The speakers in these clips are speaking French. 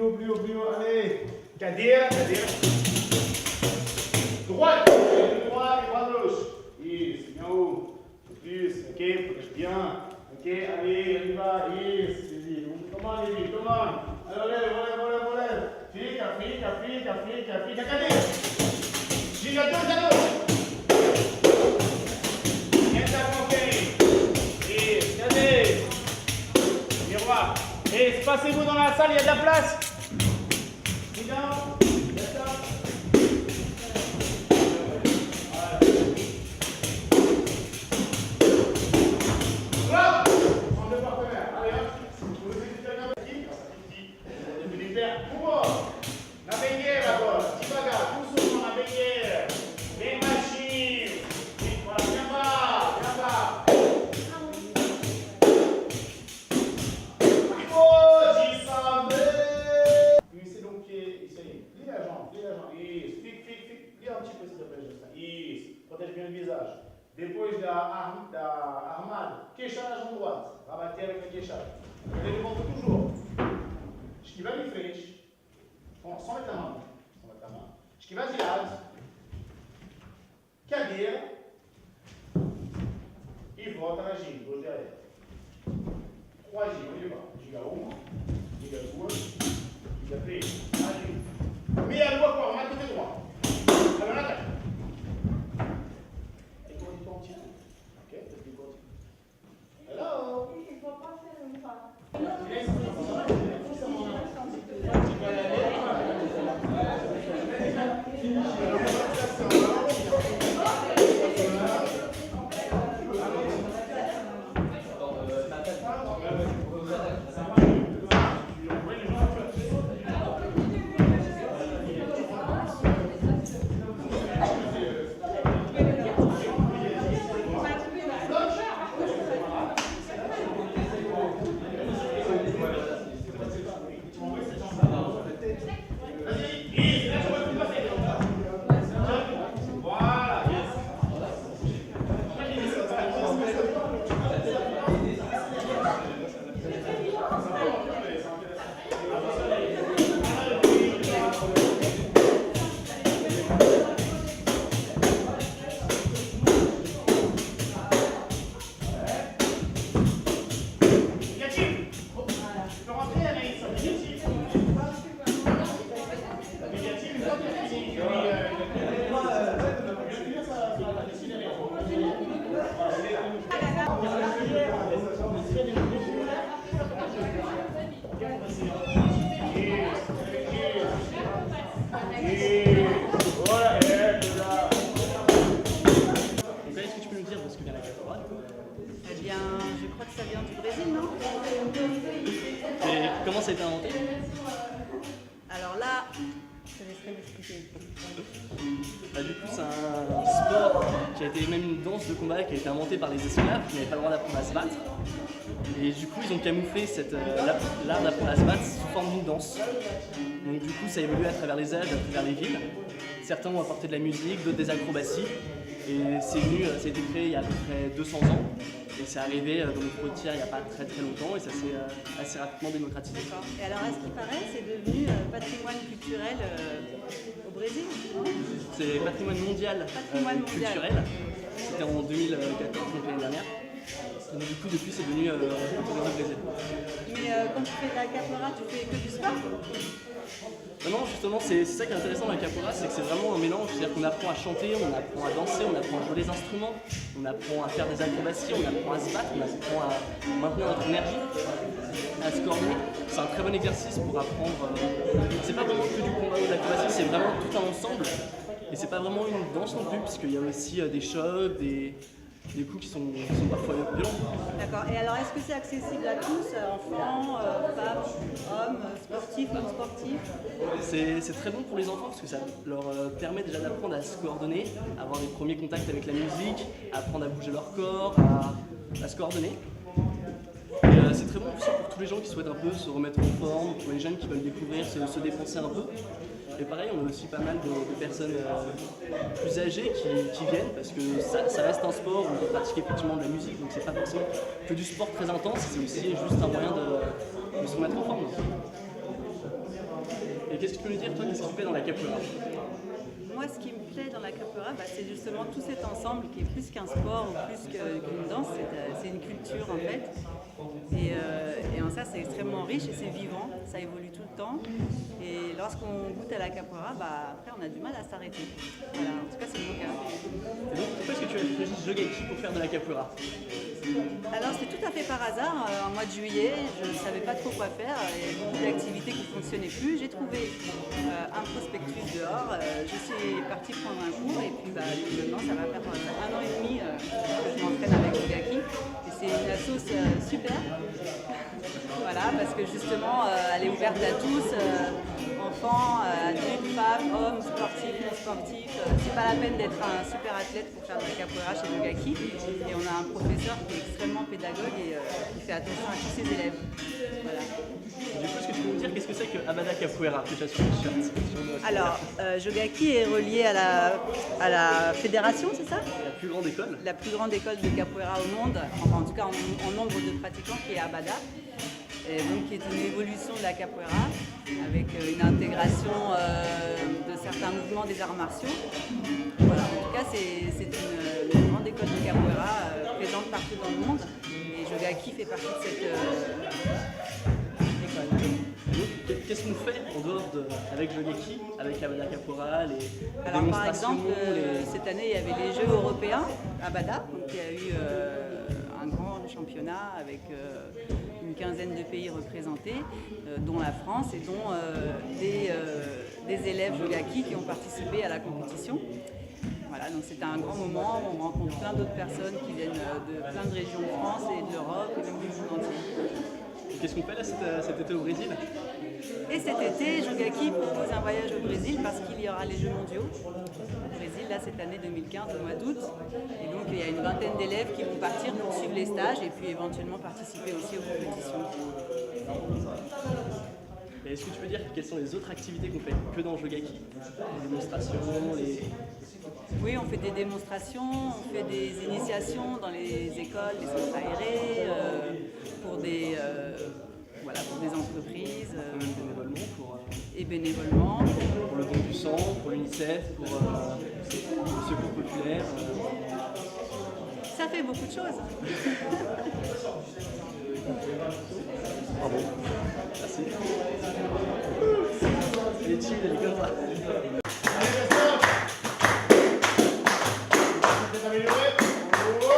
plus haut, allez. Cadeira. Droite, droite, gauche. Isso, bien haut. Isso, ok, protège bien. Ok, allez, on y va, isso, Levi. Toma, Levi, toma. Relève. Fica, cadeira. Gira dois. Entra com quem? Isso, cadê? Miroir. Espacez-vous dans la salle, il y a de la place. Sit down. Na banheira agora, devagar, pulso na banheira, bem baixinho, gamba. Pode saber. Isso donc isso aí, plie a jambe, isso, fique, plie un petit peu s'il te plaît, Justin, isso, protège bien le visage. Depois da armada, queixada na jambe droite, vai bater avec a queixada, ele levanta toujours, esquiva em frente. Só mettre a mão. Esquiva de lado. Cadeira. E volta na ginga. Dois direto. 3 gingas. On y va. Ginga 1. Ginga 2. Ginga 3. Na ginga. Meia lua com a arma côté droit. Alors en attaque. Et quand on continue. Ok, peut-être qu'on continue. Hello. Il ne faut pas faire une fois. Eh bien, je crois que ça vient du Brésil, non? Et comment ça a été inventé? Alors là, je laisserai m'expliquer. Du coup, c'est un sport qui a été même une danse de combat qui a été inventée par les esclaves qui n'avaient pas le droit d'apprendre à se battre. Et du coup, ils ont camouflé l'art d'apprendre à se battre sous forme d'une danse. Donc du coup, ça a évolué à travers les âges, à travers les villes. Certains ont apporté de la musique, d'autres des acrobaties. Et ça a été créé il y a à peu près 200 ans. Et c'est arrivé dans les frontières il n'y a pas très longtemps et ça s'est assez rapidement démocratisé. Et alors, à ce qui paraît, c'est devenu patrimoine culturel au Brésil? C'est patrimoine mondial culturel. C'était en 2014, donc l'année dernière. Et donc, du coup, depuis, c'est devenu autorisé au Brésil. Mais quand tu fais de la capoeira, tu fais que du sport? Non, justement, c'est ça qui est intéressant dans la capoeira, c'est que c'est vraiment un mélange. C'est-à-dire qu'on apprend à chanter, on apprend à danser, on apprend à jouer les instruments, on apprend à faire des acrobaties, on apprend à se battre, on apprend à maintenir notre énergie, à se coordonner. C'est un très bon exercice pour apprendre. C'est pas vraiment que du combat ou de l'acrobatie, c'est vraiment tout un ensemble. Et c'est pas vraiment une danse non plus, puisqu'il y a aussi des chocs, des coups qui sont parfois violents. D'accord. Et alors, est-ce que c'est accessible à tous, enfants, femmes, hommes, sportifs, non sportifs? C'est très bon pour les enfants parce que ça leur permet déjà d'apprendre à se coordonner, à avoir des premiers contacts avec la musique, à apprendre à bouger leur corps, à se coordonner. Et c'est très bon aussi pour tous les gens qui souhaitent un peu se remettre en forme, pour les jeunes qui veulent découvrir, se dépenser un peu. Et pareil, on a aussi pas mal de personnes plus âgées qui viennent parce que ça reste un sport où on peut pratiquer effectivement de la musique, donc c'est pas forcément que du sport très intense, c'est aussi juste un moyen de se remettre en forme. Et qu'est-ce que tu peux nous dire, toi, qu'est-ce que tu fais dans la capoeira? Moi, ce qui me plaît dans la capoeira, c'est justement tout cet ensemble qui est plus qu'un sport ou plus qu'une danse, c'est une culture en fait. Et en ça, c'est extrêmement riche et c'est vivant, ça évolue tout le temps. Et lorsqu'on goûte à la capoeira, après on a du mal à s'arrêter. Voilà, en tout cas, c'est mon cas. Et donc, pourquoi est-ce que tu as choisi Jogaki pour faire de la capoeira? Alors c'était tout à fait par hasard, en mois de juillet, je ne savais pas trop quoi faire, il y avait beaucoup d'activités qui ne fonctionnaient plus. J'ai trouvé un prospectus dehors, je suis partie prendre un cours et puis maintenant ça va faire 1 an et demi que je m'entraîne avec Jogaki et c'est une sauce super. Voilà, parce que justement elle est ouverte à tous, enfants, adultes, femmes, hommes, sportifs, non sportifs. C'est pas la peine d'être un super athlète pour faire de la capoeira chez Jogaki. Et on a un professeur qui est extrêmement pédagogue et qui fait attention à tous ses élèves. Voilà. Du coup, est-ce que tu peux nous dire qu'est-ce que c'est que Abada Capoeira que tu as sur le shirt? Alors, Jogaki est relié à la fédération, c'est ça? La plus grande école? La plus grande école de capoeira au monde, enfin en tout cas en nombre de pratiquants, qui est Abada. Et donc qui est une évolution de la capoeira avec une intégration de certains mouvements des arts martiaux. Voilà, en tout cas c'est une grande école de capoeira présente partout dans le monde et Jogaki fait partie de cette école. Donc, qu'est-ce qu'on fait en dehors avec Jogaki, avec Abada Capoeira, les Alors par démonstrations, exemple, cette année il y avait les Jeux européens à Abada, donc il y a eu un grand championnat avec une quinzaine de pays représentés, dont la France et dont des élèves Jogaki qui ont participé à la compétition. Voilà, donc c'était un grand moment, on rencontre plein d'autres personnes qui viennent de plein de régions de France et de l'Europe et même du monde entier. Qu'est-ce qu'on fait là cet été au Brésil? Et cet été, Jogaki propose un voyage au Brésil parce qu'il y aura les Jeux mondiaux au Brésil, là cette année 2015, au mois d'août. Et donc il y a une vingtaine d'élèves qui vont partir pour suivre les stages et puis éventuellement participer aussi aux compétitions. Et est-ce que tu peux dire quelles sont les autres activités qu'on fait que dans Jogaki? Les démonstrations, Oui, on fait des démonstrations, on fait des initiations dans les écoles, les centres aérés, pour des entreprises. Et bénévolement. Pour le don du sang, pour l'UNICEF, pour le secours populaire. Ça fait beaucoup de choses. Bravo. Merci. Elle est chill, elle est comme ça. Vous êtes amélioré? Wow!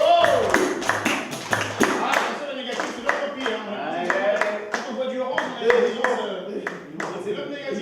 Ah, attention, le négatif, c'est l'autre pire. Quand on voit du orange, c'est l'autre négatif.